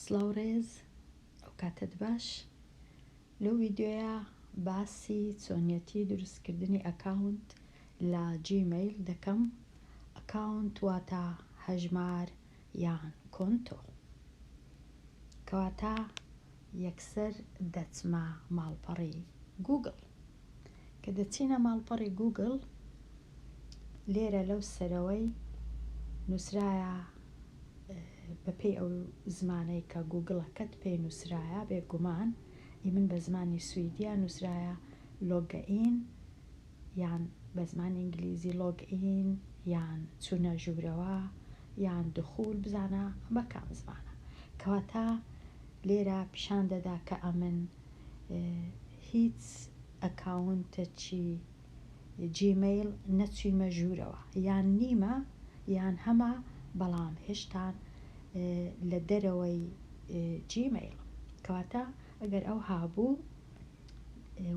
سڵاوڕێز ئەو کاتت باش لەو ڤیددیۆیە باسی چۆنیەتی دروستکردنی ئەکاونت لە جیمەیل دەکەم. ئەکاونت واتە هەژمار یان کۆنتۆ، کەواتە یەکسەر دەچمە ماڵپەڕی گوگڵ. کە دەچینە ماڵپەڕی گوگڵ، لێرە لەو سەرەوەی نووسرایە بەپێی ئەو زمانەی کە گوگڵەکەت پێی نووسرایە، بێگومان من بە زمانی سویدیە نووسرایە لۆگئین یان بە زمانی ئینگلیزی لۆگئین یان چوونە ژوورەوە یان دخول، بزانە بە کام زمانە. کەواتە لێرە پیشان دەدا کە ئەمن هیچ ئەکاونتێکی جیمەیل نەچوویمە ژوورەوە، یان نیمە یان هەمە، بەڵام هێشتان لە دەرەوەی جیمەیل. کەواتە ئەگەر ئەو هابوو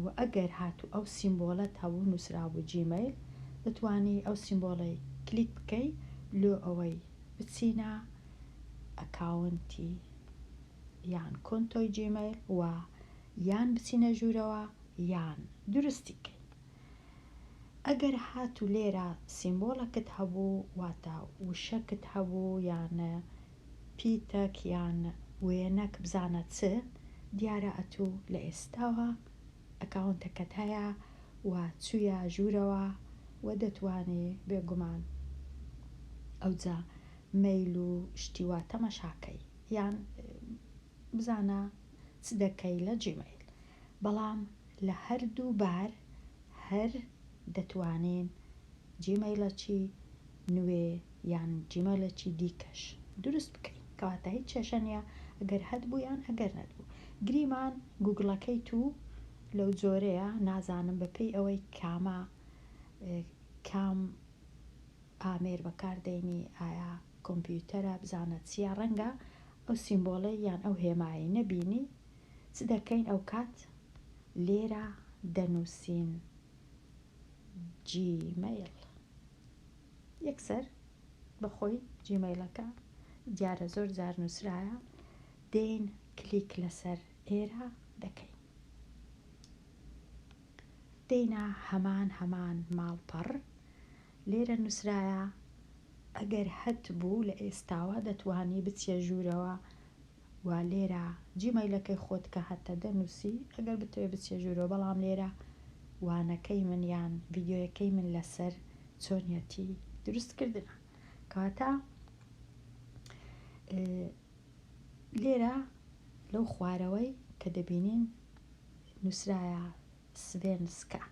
و ئەگەر هاتوو ئەو سیمبۆلەت هەبوو نووسرابوو جیمەیل، دەتوانی ئەو سیمبۆڵەی کلیک بکەی لۆ ئەوەی بچینە ئەکاونتی یان کۆنتۆی جیمەیل و یان بچینە ژوورەوە یان دروستی بکەی. ئەگەر هاتوو لێرە سیمبۆلەکت هەبوو، واتە وشەکت هەبوو یان پیتەک یان وێنەک، بزانە چ دیارە ئەتوو لە ئێستاوە ئەکاونتەکەت هەیە و چوویە ژوورەوە و دەتوانێ بێگومان ئەوجا مەیل و شتیوا تەمەشاکەی یان بزانە چ دەکەی لە جیمەیل. بەڵام لە هەردوو بار هەر دەتوانین جیمەیلەکی نوێ یان جیمەیلێکی دیکەش دروست بکەین. کەواتە هیچ کێشە نیە ئەگەر هەبوو یان ئەگەر نەبوو. گریمان گوگڵەکەی تو لەو جۆرەیە، نازانم بەپێی ئەوەی کام ئامێر بەکاردێنی، ئایا کۆمپیوتەرە، بزانە چیە، ڕەنگە ئەو سیمبۆڵەی یان ئەو هێمایی نەبینی. چ دەکەین ئەو کات؟ لێرە دەنووسین جیمەیل، یەکسەر بەخۆی جیمەیلەکە دیارە زۆر جار نووسرایە، دێین کلیک لەسەر ئێرە دەکەین، دێینە هەمان ماڵپەڕ. لێرە نووسرایە ئەگەر هەت بوو لە ئێستاوە دەتوانی بچیە ژوورەوە و لێرە جیمەیلەکەی خۆت کە هەتە دەنووسی، ئەگەر بتوێ بچیە ژوورەوە. بەڵام لێرە وانەکەی من یان ڤیددیۆیەکەی من لەسەر چۆنیەتی دروستکردنە. کەواتە لێرە لەو خوارەوەی کە دەبینین نووسرایە سڤێنسکە،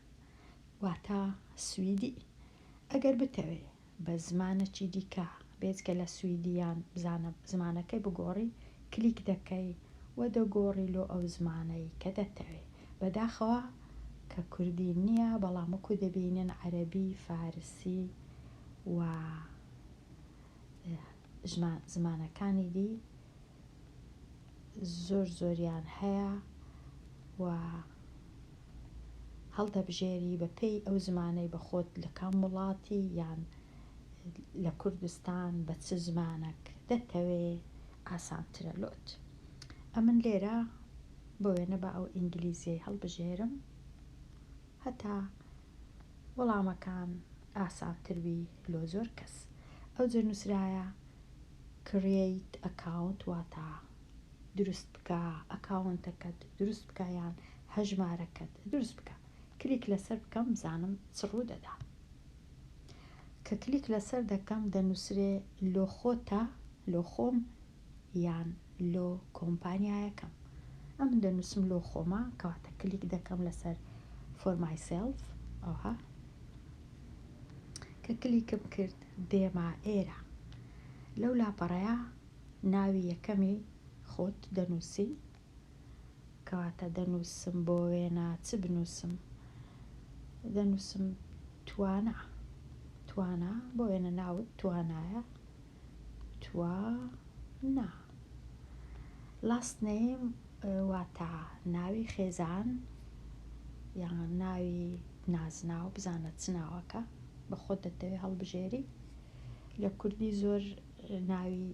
واتە سویدی. ئەگەر بتەوێ بە زمانێکی دیکە بێجگە لە سویدیان بزانە زمانەکەی بگۆڕی، کلیک دەکەی و دەگۆڕی لۆ ئەو زمانەی کە دەتەوێ. بەداخەوە کە کوردی نییە، بەڵام وەکو دەبینن عەرەبی، فارسی و زمانەکانی دی زۆریان هەیە و هەڵدەبژێری بەپێی ئەو زمانەی بە خۆت لە کام وڵاتی یان لە کوردستان بە چ زمانێک دەتەوێ ئاسانترە لۆت. ئەمن لێرە بۆ وێنە بە ئەو ئینگلیزیەی هەڵبژێرم هەتا وەڵامەکان ئاسانتربی لۆ زۆر کەس. ئەو جۆر نووسرایە کریەیت ئەکاونت، واتە دروست بکە ئەکاونتەکەت، دروست بکە یان هەژمارەکەت دروست بکە. کلیک لەسەر بکەم بزانم چ ڕوو دەدا. کە کلیک لەسەر دەکەم دەنووسرێ لۆ خۆتە، لۆ خۆم یان لۆ کۆمپانیایەکەم. ئەم دەنووسم لۆ خۆمە، کەواتە کلیک دەکەم لەسەر فۆر مایسێلف. ئەوها کە کلیکم کرد دێمە ئێرە. لەو لاپەڕەیە ناوی یەکەمی خۆت دەنووسی، کەواتە دەنووسم بۆ وێنە چ بنووسم؟ دەنووسم توانە، بۆ وێنە ناوت توانایە، توانە. لاست نەیم واتە ناوی خێزان یان ناوی نازناو، بزانە چ ناوەکە بە خۆت دەتەوێ هەڵبژێری. لە کوردی زۆر ناوی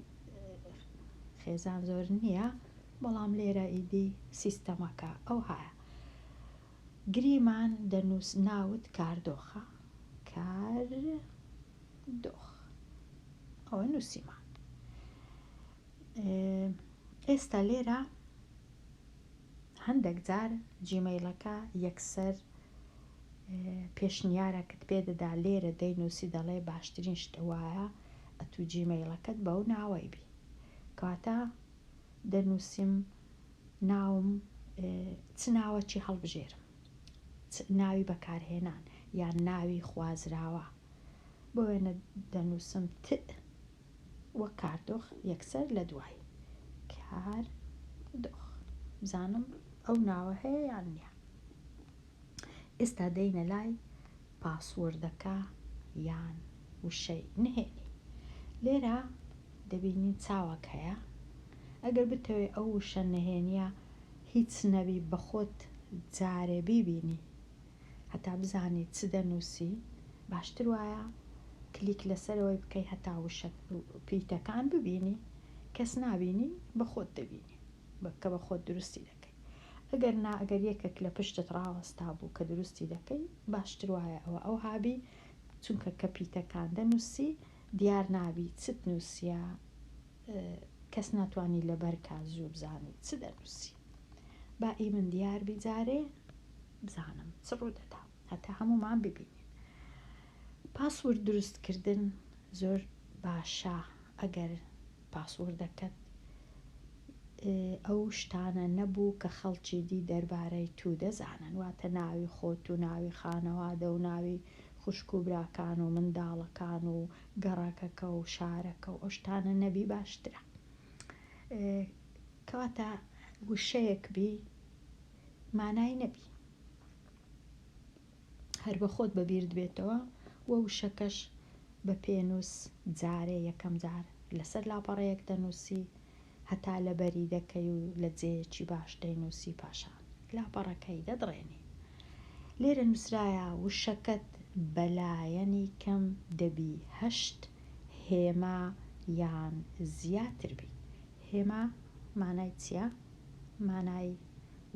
خێزان زۆر نییە، بەڵام لێرە ئیدی سیستەمەکە ئەو هەیە. گریمان دەنووس ناوت کاردۆخە، کاردۆخ، ئەوە نووسیمان. ئێستا لێرە هەندێک جار جیمەیلەکە یەکسەر پێشنیارەکەت پێدەدا لێرە دەینووسی دەڵێ باشترین شتە وایە ئەتوو جیمەیلەکەت بەو ناوەی بی، کاتە دەنووسیم ناوم چ ناوەکی هەڵبژێرم، ناوی بەکارهێنان یان ناوی خوازراوە، بۆ وێنە دەنووسم ت وە کاردۆخ یەکسەر لە دوای کاردۆخ، بزانم ئەو ناوە هەیە یان نییە. ئێستا دەینە لای پاسوەردەکە یان وشەی نهێنی. لێرە دەبینین چاوەک هەیە، ئەگەر بتەوێ ئەو وشە نهێنیە هیچ نەبی بەخۆت جارێ بیبینی هەتا بزانیت چ دەنووسی، باشتر وایە کلیک لەسەرەوەی بکەی هەتا وشە پیتەکان ببینی، کەس نابینی بەخۆت دەبینی کە بەخۆت دروستی دەکەی. ئەگەر نا ئەگەر یەکێک لە پشتت ڕاوەستا بوو کە دروستی دەکەی باشتر وایە ئەو هابی، چونکە کە پیتەکان دەنووسی دیار نابی چت نووسیە، کەس ناتوانانی لەبەر کات زوو بزانی چ دەنووسی. با ئی من دیار بیجارێ بزانم چ ڕوودەدا هەتا هەمومان ببینین. پاسوورد دروستکردن زۆر باشە ئەگەر پاسووردەکەت ئەو شتانە نەبوو کە خەڵکی دی دەربارەی تو دەزانن، واتە ناوی خۆت و ناوی خانەوادە و ناوی خوشک و براکان و منداڵەکان و گەڕەکەکە و شارەکە و ئەو شتانە نەبی باشترە. کەواتە وشەیەک بی مانای نەبی، هەر بە خۆت بەبیرت بێتەوە وە وشەکەش بە پێنووس جارێ یەکەم جار لەسەر لاپەڕەیەک دەنووسی هەتا لەبەری دەکەی و لە جێیەکی باش دەینووسی، پاشان لاپەڕەکەی دەدڕێنی. لێرە نووسرایە وشەکەت بەلایەنی کەم دەبی 8 هێما یان زیاتر بی. هێما مانای چییە؟ مانای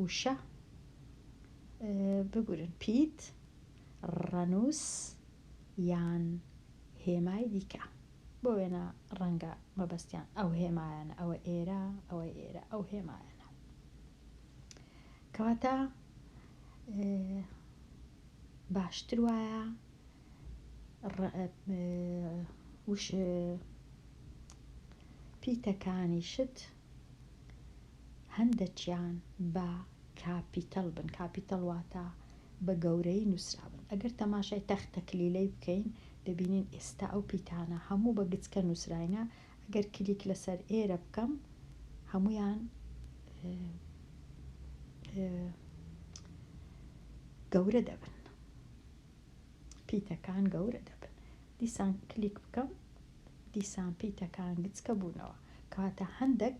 وشە، بگورن پیت، ڕەنووس یان هێمای دیکە، بۆ وێنە ڕەنگە مەبەستیان ئەو هێمایانە، ئەوە ئێرە، ئەوە ئێرە، ئەو هێمایانە. کەواتە باشتر وایە پیتەکانی شت هەندێکیان بە کاپیتەڵ بن، کاپیتەڵ واتە بە گەورەی نووسرا بن. ئەگەر تەماشای تەختە کلیلەی بکەین دەبینین ئێستا ئەو پیتانە هەموو بە گچکە نووسراینە، ئەگەر کلیک لەسەر ئێرە بکەم هەمویان گەورە دەبن، پیتەکان گەورە دەبن. دیسان کلیک بکەم دیسان پیتەکان گچکە بوونەوە، کەواتە هەندێک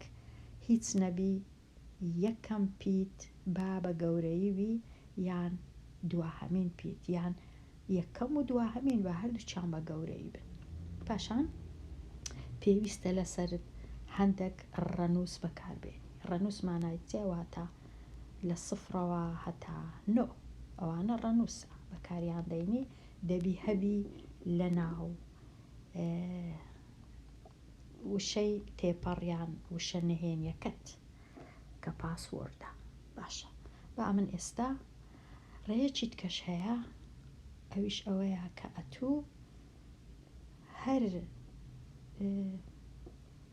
هیچ نەبی یەکەم پیت با بە گەورەی بی یان دواهەمین پیت یان یەکەم و دواهەمین بە هەردووچیان بە گەورەی بن. پاشان پێویستە لەسەرت هەندێک ڕەنووس بەکاربێنی. ڕەنووس مانای چیە؟ واتە لە 0ەوە هەتا 9 ئەوانە ڕەنووسە بەکاریان دەینی، دەبی هەبی لە ناو وشەی تێپەڕیان وشە نهێنیەکەت کە پاسوۆردە. باشە، با من ئێستا ڕێیەکی تکەش هەیە، ئەویش ئەوەیە کە ئەتوو هەر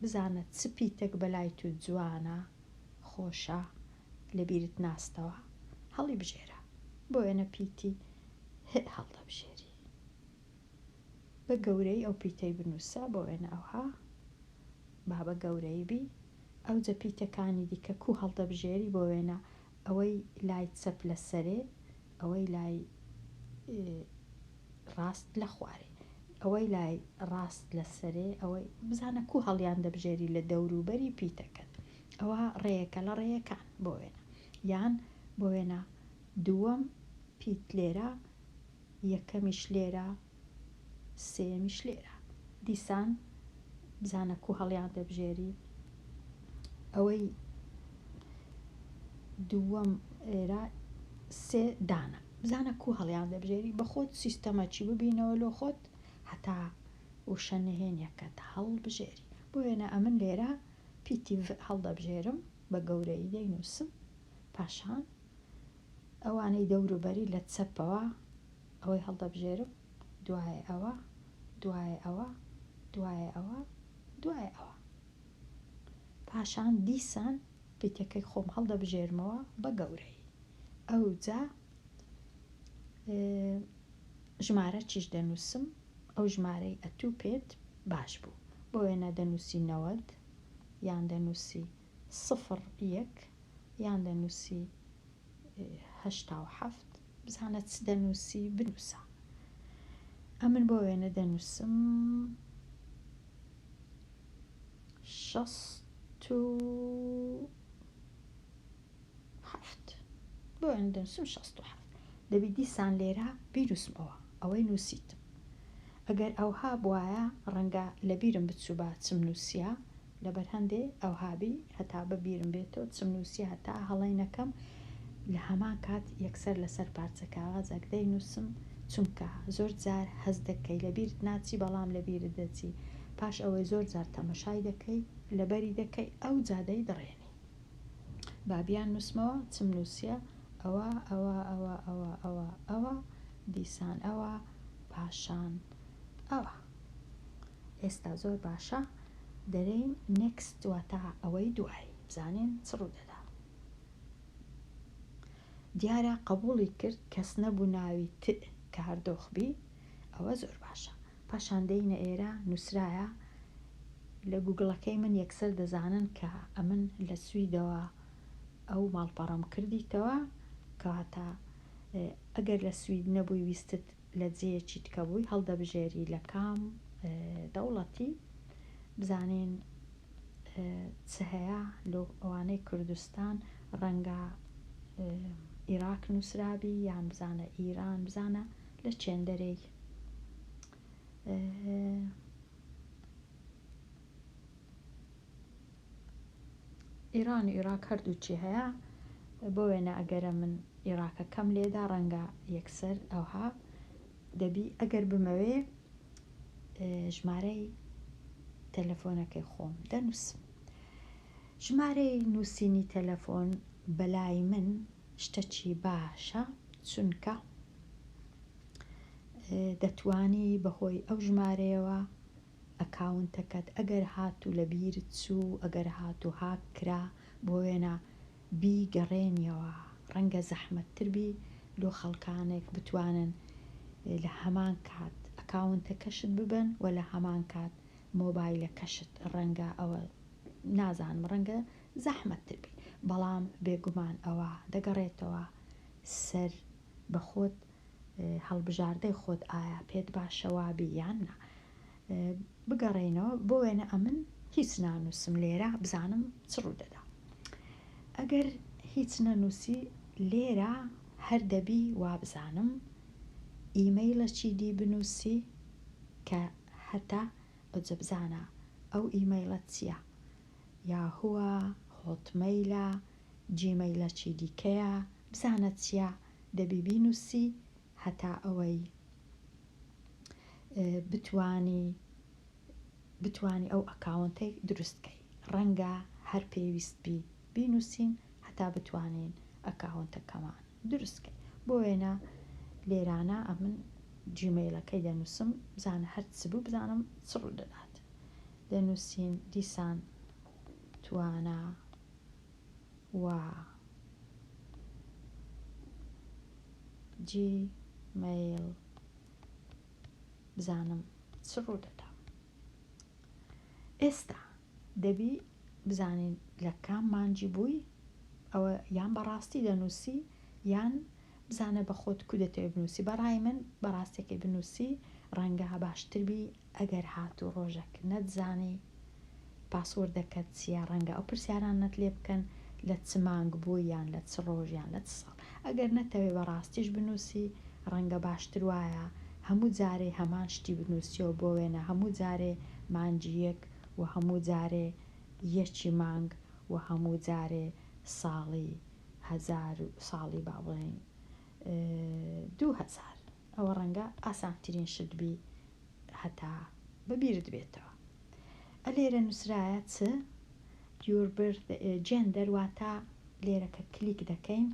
بزانت چ پیتێک بەلای تو جوانە خۆشە لەبیرت ناستەوە هەڵی بژێرە، بۆ وێنە پیتی هەڵدەبژێری بە گەورەی ئەو پیتەی بنووسە، بۆ وێنە ئەوها با بە گەورەی بی. ئەو جە پیتەکانی دیکە کو هەڵدەبژێری، بۆ وێنە ئەوەی لای چەپ لە سەرێ، ئەوەی لای ڕاست لە خوارێ، ئەوەی لای ڕاست لە سەرێ، ئەوەی بزانە کو هەڵیان دەبژێری لە دەوروبەری پیتەکەت، ئەوە ڕێیەکە لە ڕێیەکان، بۆ وێنە یان بۆ وێنە دووەم پیت لێرە، یەکەمیش لێرە، سێمیش لێرە، دیسان بزانە کو هەڵیان دەبژێری ئەوەی دووەم ئێرە سێ دانە بزانە کو هەڵیان دەبژێری بە خۆت سیستەمەچی ببینەوە لۆ خۆت هەتا وشە نهێنیەکەت هەڵبژێری بۆ وێنە ئەمن لێرە پیتی هەڵدەبژێرم بە گەورەی دەینووسم پاشان ئەوانەی دەوروبەری لە چەپەوە ئەوەی هەڵدەبژێرم دوایە ئەوە دوایە ئەوە دوایە ئەوە دوایە ئەوە پاشان دیسان پیتەکەی خۆم هەڵدەبژێرمەوە بە گەورەی ئەو جا ژمارە چیش دەنووسم ئەو ژمارەی ئەتوو پێت باش بوو بۆ وێنە دەنووسی 90 یان دەنووسی 01 یان دەنووسی 87 بزانە چ دەنووسی بنووسە ئەمن بۆ وێنە دەنووسم 67 بۆ وێنە دەنووسم 67 دەبی دیسان لێرە بیرروسمەوە ئەوەی نووسیتم ئەگەر ئەوها بواە ڕەنگە لە بیرم بچوو بە چم نووسە لەبەر هەندێ ئەوهابی هەتا بە بیرم بێتەوە چم نووسی هەتا هەڵەینەکەم لە هەمان کات یەکسەر لەسەر پارچە کاغەزێک دەینووسم چونکە زۆر جار هەز دەکەی لە بیرت ناچی بەڵام لە بیرت دەچی پاش ئەوەی زۆر جار تەمەشای دەکەی لەبەری دەکەی ئەو جادەی دەڕێنی بابیان نووسمەوە چم نووسە ئەوە ئەوە ئەوە ئەوە ئەوە ئەوە دیسان ئەوە پاشان ئەوە ئێستا زۆر باشە دەرەین نێکست واتە ئەوەی دوای بزانین چ ڕوو دەدا دیارە قبوڵی کرد کەس نەبوو ناوی ت کاردۆخبی ئەوە زۆر باشە پاشان دەینە ئێرە نووسرایە لە گوگڵەکەی من یەکسەر دەزانن کە ئەمن لە سویدەوە ئەو ماڵپەڕەم کردیتەوە کەواتە ئەگەر لە سوید نەبووی ویستت لە جێیەکی تکە بووی هەڵدەبژێری لە کام دەوڵەتی بزانین چ هەیە لە ئەوانەی کوردستان ڕەنگە عێراق نووسرابی یان بزانە ئیران بزانە لە چێندەرەی ئیران و عێراق هەردووچی هەیە بۆ وێنە ئەگەرە من عێراقەکەم لێدا ڕەنگە یەکسەر ئەوها دەبی ئەگەر بمەوێ ژمارەی تەلەفۆنەکەی خۆم دەنووسم ژمارەی نووسینی تەلەفۆن بەلای من شتەکی باشە چونکە دەتوانی بەهۆی ئەو ژمارەیەوە ئەکاونتەکەت ئەگەر هاتوو لە بیرت چوو ئەگەر هاتوو هاک کرا بۆ وێنە بیگەڕێنیەوە ڕەنگە زەحمەتتر بی لۆ خەڵکانێک بتوانن لە هەمان کات ئەکاونتەکەشت ببن و لە هەمان کات مۆبایلەکەشت ڕەنگە ئەوە نازانم ڕەنگە زەحمەتتر بی بەڵام بێگومان ئەوە دەگەڕێتەوە سەر بە خۆت هەڵبژاردەی خۆت ئایا پێت باشەوە بیان نا بگەڕێنەوە بۆ وێنە ئەمن هیچ نانووسم لێرە بزانم چ ڕوو دەدا ئەگەر هیچ نەنووسی لێرە هەر دەبی وا بزانم ئیمەیلەکی دی بنووسی کە هەتا ئەوجە بزانە ئەو ئیمەیلە چییە یاهووە هۆتمەیلە جیمەیلەکی دیکەیە بزانە چییە دەبی بینووسی هەتا ئەوەی بتوانی ئەو ئەکاونتەی دروستکەی ڕەنگە هەر پێویست بی بینووسین هەتا بتوانین ئەکاونتەکەمان دروستکەی بۆ وێنە لێرانە ئەمن جیمەیلەکەی دەنووسم بزانە هەر چ بوو بزانم چ ڕوو دەدات دەنووسین دیسان توانە و جیمەیل بزانم چ ڕوو دەدا ئێستا دەبی بزانین لە کام مانجی بووی ئەوە یان بەڕاستی دەنووسی یان بزانە بە خۆت کو دەتەوێت بنووسی بەڕای من بەڕاستێکی بنووسی ڕەنگە باشتر بی ئەگەر هاتوو ڕۆژێک نەتزانی پاسوەردەکەت چیە ڕەنگە ئەو پرسیارانت لێ بکەن لە چ مانگ بوو یان لە چ ڕۆژیان لە چ ساڵ ئەگەر نەتەوێ بەڕاستیش بنووسی ڕەنگە باشتر وایە هەموو جارێ هەمان شتی بنووسیەوە بۆ وێنە هەموو جارێ مانجی یەک و هەموو جارێ یەکی مانگ و هەموو جارێ ساڵی با بڵێن 2000 ئەوە ڕەنگە ئاسانترین شتبی هەتا بەبیرت بێتەوە. لێرە نووسرایە چ جێندەر واتە لێرە کە کلیک دەکەین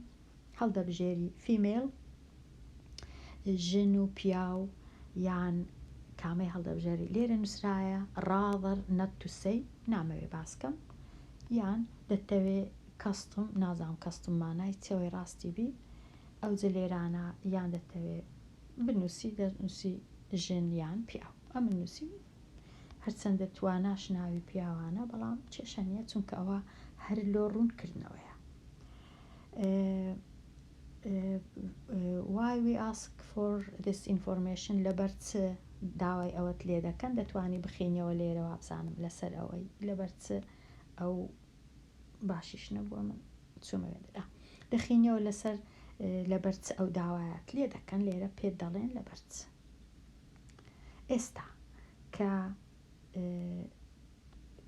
هەڵدەبژێری فیمێل ژن و پیاو یان کامەی هەڵدەبژێری لێرە نووسرایە rather not to say نامەوێ باسکەم یان دەتەوێ کەستم نازام کەستم مانای چەوەی ڕاستی بی ئەو جە لێرانە یان دەتەوێ بنووسی دەنووسی ژن یان پیاو ئەم نووسی هەرچەندە تواناش ناوی پیاوانە بەڵام کێشە نیە چونکە ئەوە هەر لۆ ڕوونکردنەوەیە. why we ask for this information لەبەر چ داوای ئەوەت لێ دەکەن دەتوانی بخینەوە لێرەوە بزانم لەسەر ئەوەی لەبەر چ ئەو باشیش نەبووە من چوومەوێ دەخینەوە لەسەر لەبەر چ ئەو داوایەت لێ دەکەن لێرە پێت دەڵێن لەبەر چ. ئێستا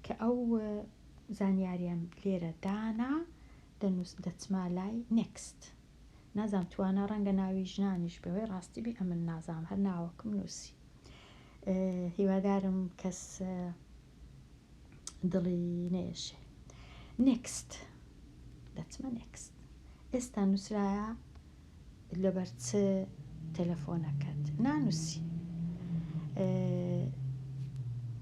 کە ئەو زانیاریان لێرە دانا دەچما لای next نازام توانە ڕەنگە ناوی ژنانیش بەوەی ڕاستی بی ئەمن نازام هەر ناوەکم نووسی هیوادارم کەس دڵی نێشێ. next دەچمە next. ئێستا نووسرایە لەبەر چ تەلەفۆنەکەت نانووسی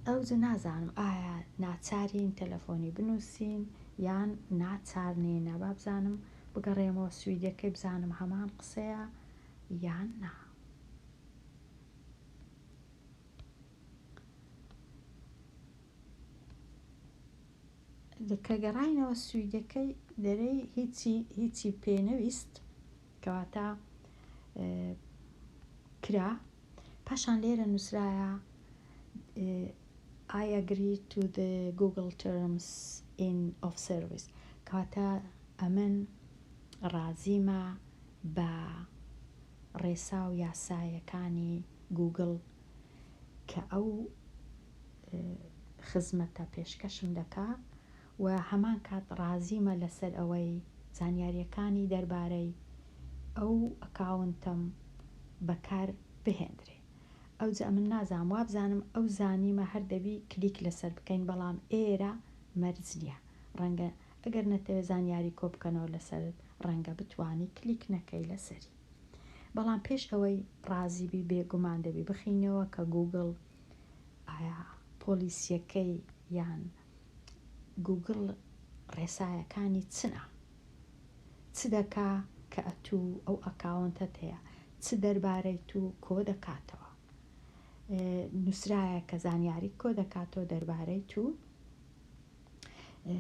ئەوجە نازانم ئایا ناچارین تەلەفۆنی بنووسین یان ناچارنێنە با بزانم بگەڕێمەوە سویدەکەی بزانم هەمان قسەیە یان نا. کە گەڕاینەوە سویدەکەی دەرەی هیچی پێنەویست کەواتە کرا پاشان لێرە نووسرایە I agree to the Google terms of service کەواتە ئەمن ڕازیمە بە ڕێسا و یاسایەکانی گوگل کە ئەو خزمەتە پێشکەشم دەکا و هەمان کات ڕازیمە لەسەر ئەوەی زانیاریەکانی دەربارەی ئەو ئەکاونتم بەکار بهێنرێ. ئەوجە من نازانم وابزانم ئەو زانیمە هەر دەبی کلیک لەسەر بکەین بەڵام ئێرە مەرج نییە ڕەنگە ئەگەر نەتەوێت زانیاری کۆ بکەنەوە لەسەر ڕەنگە بتوانی کلیک نەکەی لەسەری بەڵام پێش ئەوەی ڕازیبی بێگومان دەبی بخینەوە کە گوگل ئایا پۆلیسیەکەی یان گوگل ڕێسایەکانی چنە چ دەکا کە ئەتوو ئەو ئەکاونتت هەیە چ دەربارەی تو کۆ دەکاتەوە نووسرایە کە زانیاری کۆ دەکاتەوە دەربارەی تو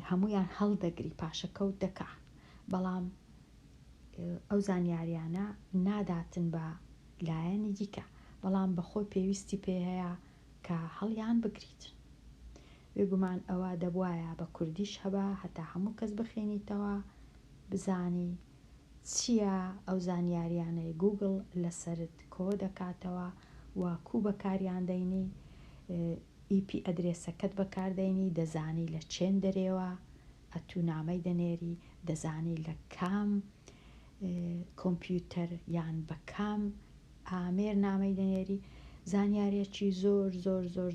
هەمویان هەڵدەگری پاشەکەوت دەکا بەڵام ئەو زانیاریانە ناداتن بە لایەنی دیکە بەڵام بەخۆی پێویستی پێ هەیە کە هەڵیان بگریت بێگومان ئەوە دەبوایە بە کوردیش هەبا هەتا هەموو کەس بخێنیتەوە بزانی چییە ئەو زانیاریانەی گوگل لەسرت کۆ دەکاتەوە و کوو بەکاریان دەینی EP ئەدرێسەکەت بەکاردەینی دەزانی لە چێن دەرێوە ئەتوو نامەی دەنێری دەزانی لە کام کۆمپیوتەر یان بە کام ئامێر نامەی دەنێری زانیارێکی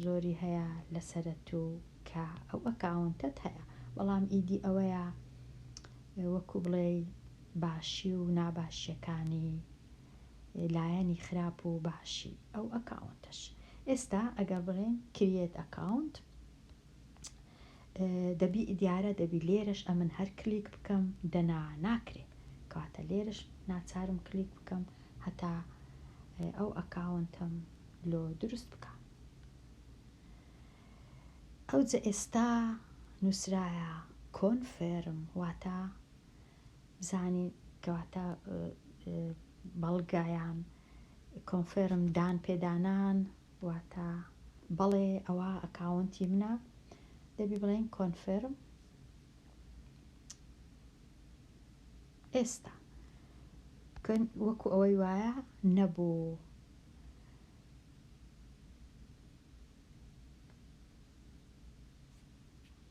زۆری هەیە لەسەرت و کە ئەو ئەکاونتت هەیە بەڵام ئیدی ئەوەیە وەکو بڵێ باشی و ناباشیەکانی لایەنی خراپ و باشی ئەو ئەکاونتش. ئێستا ئەگەر بڵێن کریێت ئەکاونت دەبی دیارە دەبی لێرەش ئەمن هەر کلیک بکەم ناکرێ کەواتە لێرەش ناچارم کلیک بکەم هەتا ئەو ئەکاونتم لۆ دروست بکە. ئەوجە ئێستا نووسرایە کۆنفێرم واتە بزانین کەواتە بەڵگایان کۆنفێرم دان پێدانان واتە بەڵێ ئەوە ئەکاونتی منە دەبی بڵێن کۆنفێرم. ئێستا وەکو ئەوەی وایە نەبوو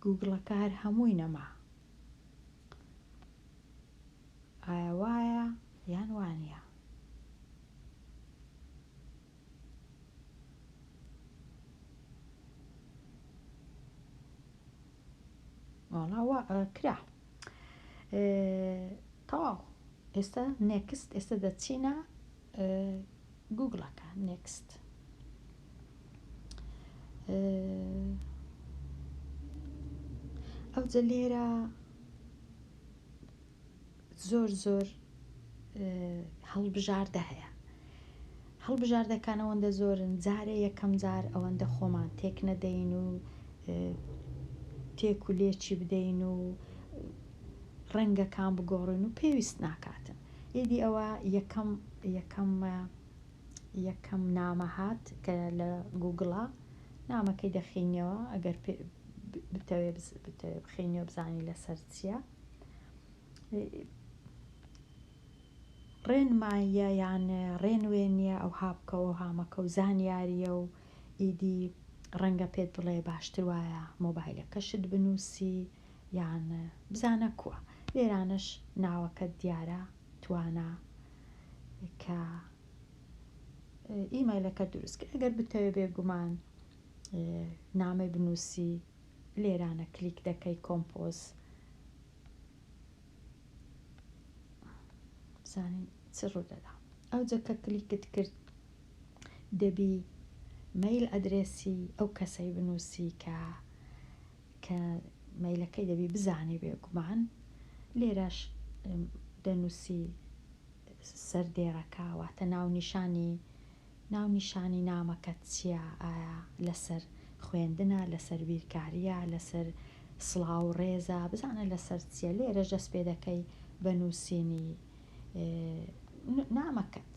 گوگڵەکە هەر هەمووی نەما ئایا وایە یان وانە. وڵا کرا تەواو. ئێستا نێکست، ئێستا دەچینە گوگڵەکە نێکست. ئەوجە لێرە زۆر هەڵبژاردە هەیە. هەڵبژاردەکان ئەوەندە زۆرن، جارێ یەکەم جار ئەوەندە خۆمان تێک نەدەین و تێک و لێکی بدەین و ڕەنگەکان بگۆڕین و پێویست ناکاتن. ئیدی ئەوە یەکەم نامە هات کە لە گوگڵە نامەکەی دەخینەوە، ئەگەر بتەوێت بخینەوە بزانی لەسەر چییە. ڕێنماییە یان ڕێنوێنیە ئەو هاپکەوە هامەکە و زانیاریە و ئیدی ڕەنگە پێت بڵێ باشتر وایە مۆبایلەکەشت بنووسی یان بزانە کووە. لێرانش ناوەکە دیارە، توانە کە ئیمەیلەکە دروستکە. ئەگەر بتەوێ بێگومان نامەی بنووسی، لێرانە کلیک دەکەی کۆمپۆز، بزانین چ ڕوودەدا. ئەوجە کە کلیکت کرد دەبی مەیل ئەدرێسی ئەو کەسەی بنووسی کە مەیلەکەی دەبی بزانی بێگومان. لێرەش دەنووسی سەردێڕەکە، واتە ناونیشانی نامەکەت چییە، ئایا لەسەر خوێندنە، لەسەر بیرکاریە، لەسەر سڵاو ڕێزە، بزانە لەسەر چییە. لێرەش دەست پێ دەکەی بە نووسینی نامەکەت.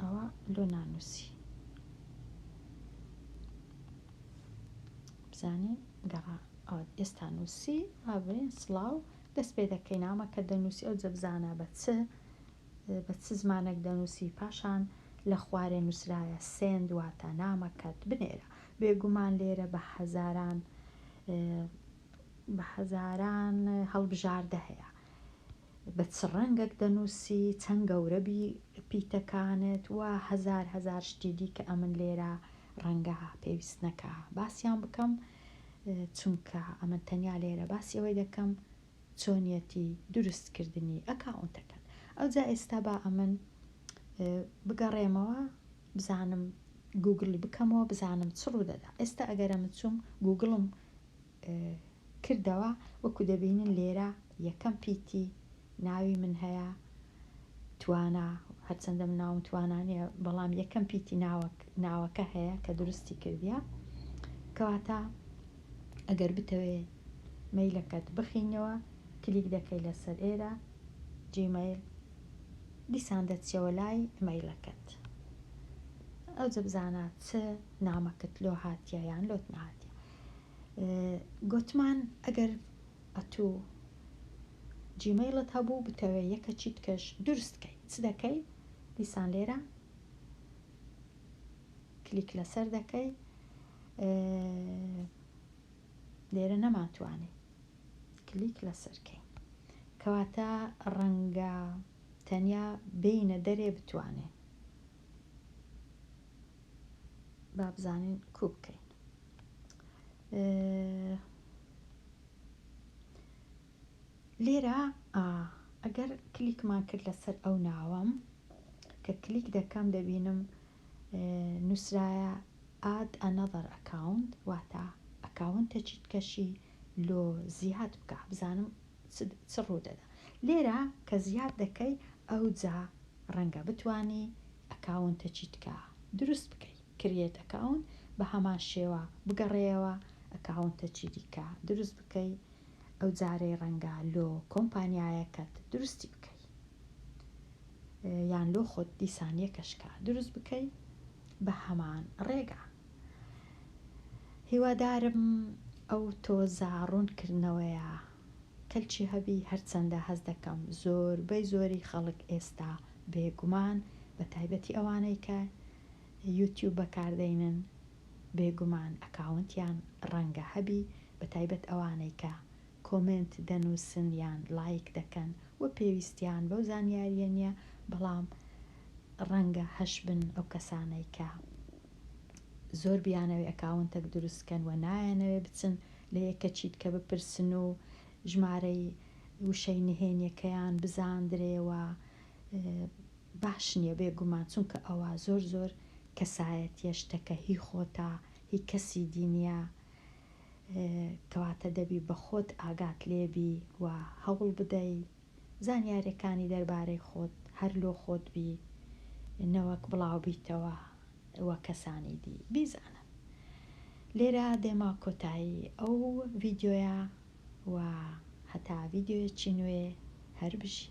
ئەوە لۆ نانووسی، بزانین گەڕا ئێستا نووسی ئابرین سڵاو، دەست پێ دەکەی نامەکە دەنووسی. ئەو جە بزانە بە چ زمانێک دەنووسی، پاشان لە خوارێ نووسرایە سێند، واتە نامەکەت بنێرە. بێگومان لێرە بە هەزاران هەڵبژاردە هەیە، بە چ ڕەنگێک دەنووسی، چەند گەورە پیتەکانت و هەزار شتی دی کە ئەمن لێرە ڕەنگە پێویست نەکە باسییان بکەم، چونکە ئەمە تەنیا لێرە باسی ئەوەی دەکەم چۆنیەتی دروستکردنی ئەکاونتەکەن. ئەوجا ئێستا با ئەمن بگەڕێمەوە، بزانم گوگڵی بکەمەوە، بزانم چ ڕوودەدا. ئێستا ئەگەرە من چوم گوگڵم کردەوە، وەکو دەبینن لێرە یەکەم پیتی ناوی من هەیە، توانە، هەرچەندە من ناوم توانانیە، بەڵام یەکەم پیتی ناوەکە هەیە کە دروستی کردیە. کەواتە ئەگەر بتەوێ مەیلەکەت بخینەوە، کلیک دەکەی لەسەر ئێرە جیمەیل، دیسان دەچەوە لای مەیلەکەت. ئەوجە بزانە چ نامەکەت لۆ هاتیە یان لۆت نهاتیە. گوتمان ئەگەر ئەتوو جیمەیلت هەبوو بتەوێ یەکە چیتکەش دروستکەی، چ دەکەی؟ دیسان لێرە کلیک لەسەر دەکەی، لێرە نەماتوانێ کلیک لەسەرکەی، کەواتە ڕەنگە تەنیا بینە دەرێ بتوانێ با بزانین کوو بکەین. لێرە ئەگەر کلیکمان کرد لەسەر ئەو ناوەم کە کلیک دەکەم دەبینم نووسرایە add another account، واتە ئەکاونتە چیتکەشی لۆ زیاد بکە، بزانم چ ڕوودەدا. لێرە کە زیاد دەکەی ئەوجا ڕەنگە بتوانی ئەکاونتە چیتکە دروست بکەی، کریێت ئەکاونت، بە هەمان شێوە بگەڕێەوە ئەکاونتە چیتکە دروست بکەی، ئەو جارەی ڕەنگە لۆ کۆمپانیایەکەت دروستی بکەی یان لۆ خۆت دیسان یەکەشکە دروست بکەی بە هەمان ڕێگە. هیوادارم ئەو تۆزە ڕوونکردنەوەیە کەلچی هەبی، هەرچەندە هەز دەکەم زۆری خەڵک ئێستا بێگومان بە تایبەتی ئەوانەی کە یوتیوب بەکاردێنن بێگومان ئەکاونتیان ڕەنگە هەبی، بە تایبەت ئەوانەی کە کۆمنت دەنووسن یان لایک دەکەن و پێویستیان بەو زانیاریە نییە، بەڵام ڕەنگە هەش بن ئەو کەسانەی کە زۆر بیانەوێ ئەکاونتێک دروستکەن و نایەنەوێ بچن لە یەکە چیت کە بپرسن و ژمارەی وشەی نهێنیەکەیان بزاندرێەوە باش نییە بێگومان، چونکە ئەوە زۆر زۆر کەسایەتیە، شتەکە هی خۆتە، هی کەسی دینیە، کەواتە دەبی بە خۆت ئاگات لێبی و هەوڵ بدەی زانیاریەکانی دەربارەی خۆت هەر لۆ خۆت بی، نەوەک بڵاو بیتەوە وە کەسانی دی بیزانن. لێرە دێما کۆتایی ئەو ڤیددیۆیە و هەتا ڤیددیۆیەکی نوێ هەر بژی.